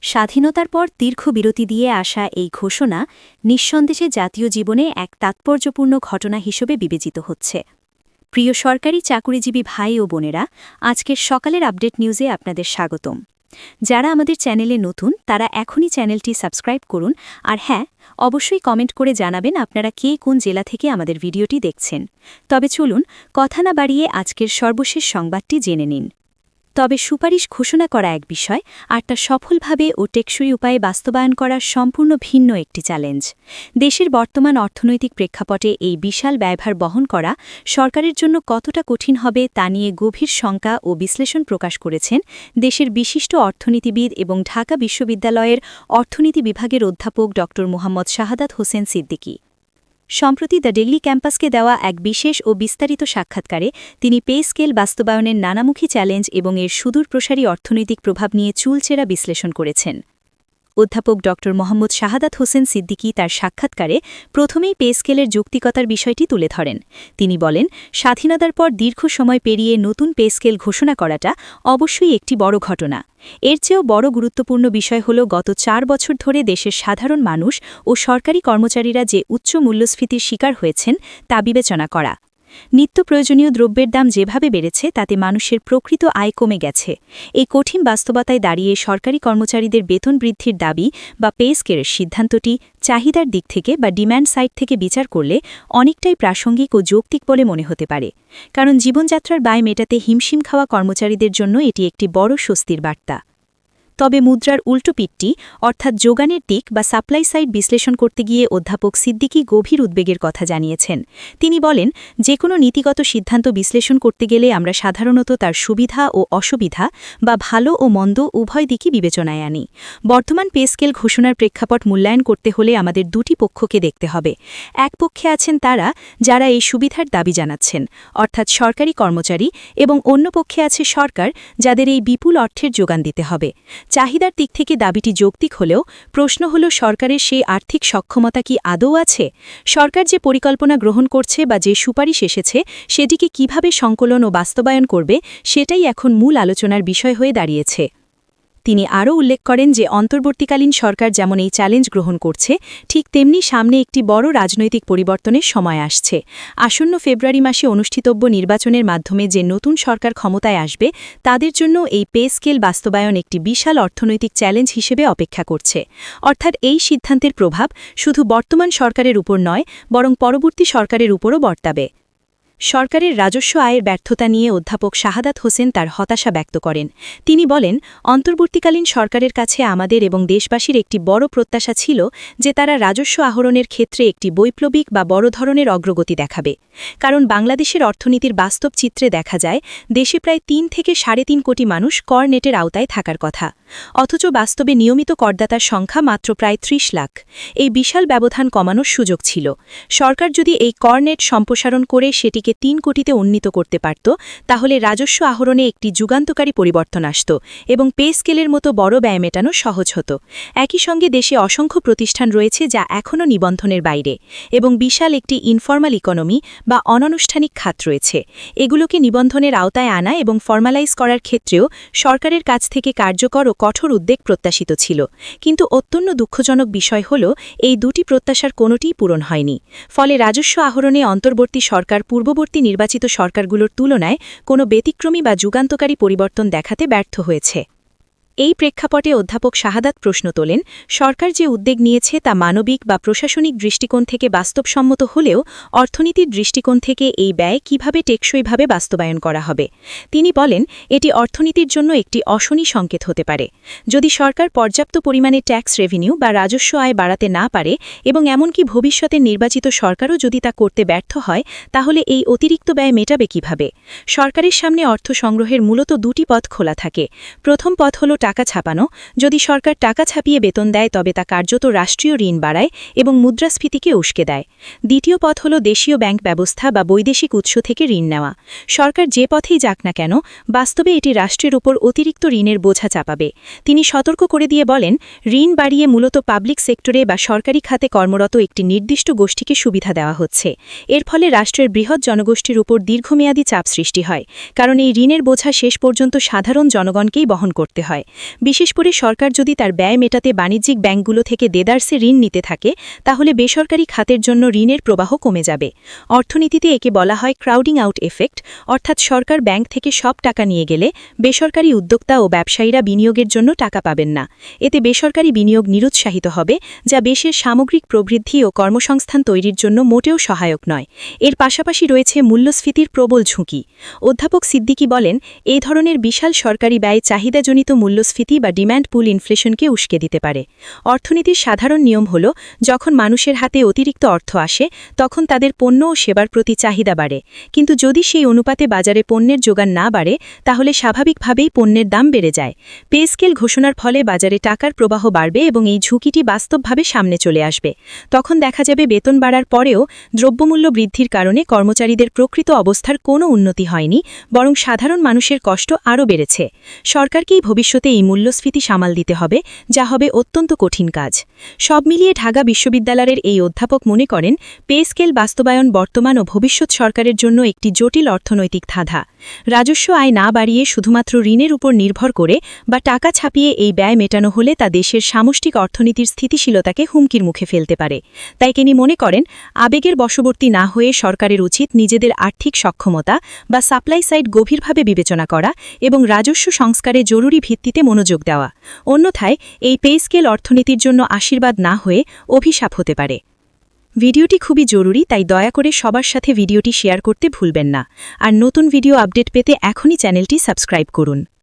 স্বাধীনতার পর দীর্ঘ বিরতি দিয়ে আসা এই ঘোষণা নিঃসন্দেহে জাতীয় জীবনে এক তাৎপর্যপূর্ণ ঘটনা হিসেবে বিবেচিত হচ্ছে। প্রিয় সরকারি চাকুরিজীবী ভাই ও বোনেরা, আজকের সকালের আপডেট নিউজে আপনাদের স্বাগতম। যারা আমাদের চ্যানেলে নতুন তারা এখনই চ্যানেলটি সাবস্ক্রাইব করুন, আর হ্যাঁ, অবশ্যই কমেন্ট করে জানাবেন আপনারা কে কোন জেলা থেকে আমাদের ভিডিওটি দেখছেন। তবে চলুন কথা না বাড়িয়ে আজকের সর্বশেষ সংবাদটি জেনে নিন। তবে সুপারিশ ঘোষণা করা এক বিষয়, আর তা সফলভাবে ও টেকসই উপায়ে বাস্তবায়ন করা সম্পূর্ণ ভিন্ন একটি চ্যালেঞ্জ। দেশের বর্তমান অর্থনৈতিক প্রেক্ষাপটে এই বিশাল ব্যয়ভার বহন করা সরকারের জন্য কতটা কঠিন হবে তা নিয়ে গভীর শঙ্কা ও বিশ্লেষণ প্রকাশ করেছেন দেশের বিশিষ্ট অর্থনীতিবিদ এবং ঢাকা বিশ্ববিদ্যালয়ের অর্থনীতি বিভাগের অধ্যাপক ড. মোহাম্মদ শাহাদাত হোসেন সিদ্দিকী। সম্প্রতি দ্য ডেইলি ক্যাম্পাসকে দেওয়া এক বিশেষ ও বিস্তারিত সাক্ষাৎকারে তিনি পে স্কেল বাস্তবায়নের নানামুখী চ্যালেঞ্জ এবং এর সুদূরপ্রসারী অর্থনৈতিক প্রভাব নিয়ে চুলচেরা বিশ্লেষণ করেছেন। অধ্যাপক ড. মোহাম্মদ শাহাদাত হোসেন সিদ্দিকী তার সাক্ষাৎকারে প্রথমেই পে স্কেলের যৌক্তিকতার বিষয়টি তুলে ধরেন। তিনি বলেন, স্বাধীনতার পর দীর্ঘ সময় পেরিয়ে নতুন পে স্কেল ঘোষণা করাটা অবশ্যই একটি বড় ঘটনা। এর চেয়েও বড় গুরুত্বপূর্ণ বিষয় হল গত 4 বছর ধরে দেশের সাধারণ মানুষ ও সরকারি কর্মচারীরা যে উচ্চ মূল্যস্ফীতির শিকার হয়েছেন তা বিবেচনা করা। নিত্য প্রয়োজনীয় দ্রব্যের দাম যেভাবে বেড়েছে তাতে মানুষের প্রকৃত আয় কমে গেছে। এই কঠিন বাস্তবতায় দাঁড়িয়ে সরকারি কর্মচারীদের বেতন বৃদ্ধির দাবি বা পে স্কেলের সিদ্ধান্তটি চাহিদার দিক থেকে বা ডিম্যান্ড সাইড থেকে বিচার করলে অনেকটাই প্রাসঙ্গিক ও যৌক্তিক বলে মনে হতে পারে, কারণ জীবনযাত্রার ব্যয় মেটাতে হিমশিম খাওয়া কর্মচারীদের জন্য এটি একটি বড় স্বস্তির বার্তা। তবে মুদ্রার উল্টো পিঠটি অর্থাৎ যোগানের দিক বা সাপ্লাই সাইড বিশ্লেষণ করতে গিয়ে অধ্যাপক সিদ্দিকী গভীর উদ্বেগের কথা জানিয়েছেন। তিনি বলেন, যে কোনো নীতিগত সিদ্ধান্ত বিশ্লেষণ করতে গেলে আমরা সাধারণত তার সুবিধা ও অসুবিধা বা ভালো ও মন্দ উভয় দিকই বিবেচনায় আনি। বর্তমান পে স্কেল ঘোষণার প্রেক্ষাপট মূল্যায়ন করতে হলে আমাদের দুটি পক্ষকে দেখতে হবে। এক পক্ষে আছেন তারা যারা এই সুবিধার দাবি জানাচ্ছেন, অর্থাৎ সরকারি কর্মচারী, এবং অন্য পক্ষে আছে সরকার, যাদের এই বিপুল অর্থের যোগান দিতে হবে। চাহিদার দিক থেকে দাবিটি যৌক্তিক হলেও প্রশ্ন হল, সরকারের সেই আর্থিক সক্ষমতা কি আদৌ আছে? সরকার যে পরিকল্পনা গ্রহণ করছে বা যে সুপারিশ এসেছে সেটিকে কিভাবে সংকলন ও বাস্তবায়ন করবে সেটাই এখন মূল আলোচনার বিষয় হয়ে দাঁড়িয়েছে। তিনি আরও উল্লেখ করেন যে অন্তর্বর্তীকালীন সরকার যেমন এই চ্যালেঞ্জ গ্রহণ করছে, ঠিক তেমনি সামনে একটি বড় রাজনৈতিক পরিবর্তনের সময় আসছে। আসন্ন ফেব্রুয়ারি মাসে অনুষ্ঠিতব্য নির্বাচনের মাধ্যমে যে নতুন সরকার ক্ষমতায় আসবে তাদের জন্য এই পে স্কেল বাস্তবায়ন একটি বিশাল অর্থনৈতিক চ্যালেঞ্জ হিসেবে অপেক্ষা করছে। অর্থাৎ এই সিদ্ধান্তের প্রভাব শুধু বর্তমান সরকারের উপর নয়, বরং পরবর্তী সরকারের উপরও বর্তাবে। সরকারের রাজস্ব আয়ের ব্যর্থতা নিয়ে অধ্যাপক শাহাদাত হোসেন তার হতাশা ব্যক্ত করেন। তিনি বলেন, অন্তর্বর্তীকালীন সরকারের কাছে আমাদের এবং দেশবাসীর একটি বড় প্রত্যাশা ছিল যে তারা রাজস্ব আহরণের ক্ষেত্রে একটি বৈপ্লবিক বা বড় ধরনের অগ্রগতি দেখাবে। কারণ বাংলাদেশের অর্থনীতির বাস্তব চিত্রে দেখা যায় দেশে প্রায় 3 থেকে 3.5 কোটি মানুষ কর নেটের আওতায় থাকার কথা, অথচ বাস্তবে নিয়মিত করদাতার সংখ্যা মাত্র প্রায় 30 লাখ। এই বিশাল ব্যবধান কমানোর সুযোগ ছিল। সরকার যদি এই কর নেট সম্প্রসারণ করে সেটিকে 3 কোটিতে উন্নীত করতে পারত, তাহলে রাজস্ব আহরণে একটি যুগান্তকারী পরিবর্তন আসত এবং পে স্কেলের মতো বড় ব্যয় মেটানো সহজ হতো। একই সঙ্গে দেশে অসংখ্য প্রতিষ্ঠান রয়েছে যা এখনও নিবন্ধনের বাইরে, এবং বিশাল একটি ইনফর্মাল ইকোনমি বা অনানুষ্ঠানিক খাত রয়েছে। এগুলোকে নিবন্ধনের আওতায় আনা এবং ফর্মালাইজ করার ক্ষেত্রেও সরকারের কাছ থেকে কার্যকর ও কঠোর উদ্যোগ প্রত্যাশিত ছিল। কিন্তু অত্যন্ত দুঃখজনক বিষয় হল, এই দুটি প্রত্যাশার কোনোটিই পূরণ হয়নি। ফলে রাজস্ব আহরণে অন্তর্বর্তী সরকার পূর্ববর্তী নির্বাচিত সরকারগুলোর তুলনায় কোনো ব্যতিক্রমী বা যুগান্তকারী পরিবর্তন দেখাতে ব্যর্থ হয়েছে। এই প্রেক্ষাপটে অধ্যাপক শাহাদাত প্রশ্ন তোলেন, সরকার যে উদ্যোগ নিয়েছে তা মানবিক বা প্রশাসনিক দৃষ্টিকোণ থেকে বাস্তবসম্মত হলেও অর্থনীতির দৃষ্টিকোণ থেকে এই ব্যয় কিভাবে টেকসইভাবে বাস্তবায়ন করা হবে? তিনি বলেন, এটি অর্থনীতির জন্য একটি অশনি সংকেত হতে পারে। যদি সরকার পর্যাপ্ত পরিমাণে ট্যাক্স রেভিনিউ বা রাজস্ব আয় বাড়াতে না পারে এবং এমনকি ভবিষ্যতের নির্বাচিত সরকারও যদি তা করতে ব্যর্থ হয়, তাহলে এই অতিরিক্ত ব্যয় মেটাবে কিভাবে? সরকারের সামনে অর্থ সংগ্রহের মূলত দুটি পথ খোলা থাকে। প্রথম পথ হল টাকা ছাপানো। যদি সরকার টাকা ছাপিয়ে বেতন দেয় তবে তা কার্যত রাষ্ট্রীয় ঋণ বাড়ায় এবং মুদ্রাস্ফীতিকে উস্কে দেয়। দ্বিতীয় পথ হল দেশীয় ব্যাংক ব্যবস্থা বা বৈদেশিক উৎস থেকে ঋণ নেওয়া। সরকার যে পথেই যাক না কেন, বাস্তবে এটি রাষ্ট্রের উপর অতিরিক্ত ঋণের বোঝা চাপাবে। তিনি সতর্ক করে দিয়ে বলেন, ঋণ বাড়িয়ে মূলত পাবলিক সেক্টরে বা সরকারি খাতে কর্মরত একটি নির্দিষ্ট গোষ্ঠীকে সুবিধা দেওয়া হচ্ছে। এর ফলে রাষ্ট্রের বৃহৎ জনগোষ্ঠীর উপর দীর্ঘমেয়াদী চাপ সৃষ্টি হয়, কারণ এই ঋণের বোঝা শেষ পর্যন্ত সাধারণ জনগণকেই বহন করতে হয়। বিশেষ করে সরকার যদি তার ব্যয় মেটাতে বাণিজ্যিক ব্যাংকগুলো থেকে দেদারসে ঋণ নিতে থাকে তাহলে বেসরকারি খাতের জন্য ঋণের প্রবাহ কমে যাবে। অর্থনীতিতে একে বলা হয় ক্রাউডিং আউট এফেক্ট, অর্থাৎ সরকার ব্যাংক থেকে সব টাকা নিয়ে গেলে বেসরকারি উদ্যোক্তা ও ব্যবসায়ীরা বিনিয়োগের জন্য টাকা পাবেন না। এতে বেসরকারি বিনিয়োগ নিরুৎসাহিত হবে, যা দেশের সামগ্রিক প্রবৃদ্ধি ও কর্মসংস্থান তৈরির জন্য মোটেও সহায়ক নয়। এর পাশাপাশি রয়েছে মূল্যস্ফীতির প্রবল ঝুঁকি। অধ্যাপক সিদ্দিকী বলেন, এই ধরনের বিশাল সরকারি ব্যয় চাহিদাজনিত মূল্যস্ফীতি বা ডিম্যান্ড পুল ইনফ্লেশনকে উস্কে দিতে পারে। অর্থনীতির সাধারণ নিয়ম হল, যখন মানুষের হাতে অতিরিক্ত অর্থ আসে তখন তাদের পণ্য ও সেবার প্রতি চাহিদা বাড়ে, কিন্তু যদি সেই অনুপাতে বাজারে পণ্যের যোগান না বাড়ে তাহলে স্বাভাবিকভাবেই পণ্যের দাম বেড়ে যায়। পে স্কেল ঘোষণার ফলে বাজারে টাকার প্রবাহ বাড়বে এবং এই ঝুঁকিটি বাস্তবভাবে সামনে চলে আসবে। তখন দেখা যাবে বেতন বাড়ার পরেও দ্রব্যমূল্য বৃদ্ধির কারণে কর্মচারীদের প্রকৃত অবস্থার কোনো উন্নতি হয়নি, বরং সাধারণ মানুষের কষ্ট আরও বেড়েছে। সরকারকেই ভবিষ্যতে এই মূল্যস্ফীতি সামাল দিতে হবে, যা হবে অত্যন্ত কঠিন কাজ। সব মিলিয়ে ঢাকা বিশ্ববিদ্যালয়ের এই অধ্যাপক মনে করেন, পে স্কেল বাস্তবায়ন বর্তমান ও ভবিষ্যৎ সরকারের জন্য একটি জটিল অর্থনৈতিক ধাঁধা। রাজস্ব আয় না বাড়িয়ে শুধুমাত্র ঋণের উপর নির্ভর করে বা টাকা ছাপিয়ে এই ব্যয় মেটানো হলে তা দেশের সামষ্টিক অর্থনীতির স্থিতিশীলতাকে হুমকির মুখে ফেলতে পারে। তাই তিনি মনে করেন, আবেগের বশবর্তী না হয়ে সরকারের উচিত নিজেদের আর্থিক সক্ষমতা বা সাপ্লাই সাইড গভীরভাবে বিবেচনা করা এবং রাজস্ব সংস্কারে জরুরি ভিত্তিতে মনোযোগ দেওয়া। অন্যথায় এই পে স্কেল অর্থনীতির জন্য আশীর্বাদ না হয়ে অভিশাপ হতে পারে। ভিডিওটি খুবই জরুরি, তাই দয়া করে সবার সাথে ভিডিওটি শেয়ার করতে ভুলবেন না। আর নতুন ভিডিও আপডেট পেতে এখনই চ্যানেলটি সাবস্ক্রাইব করুন।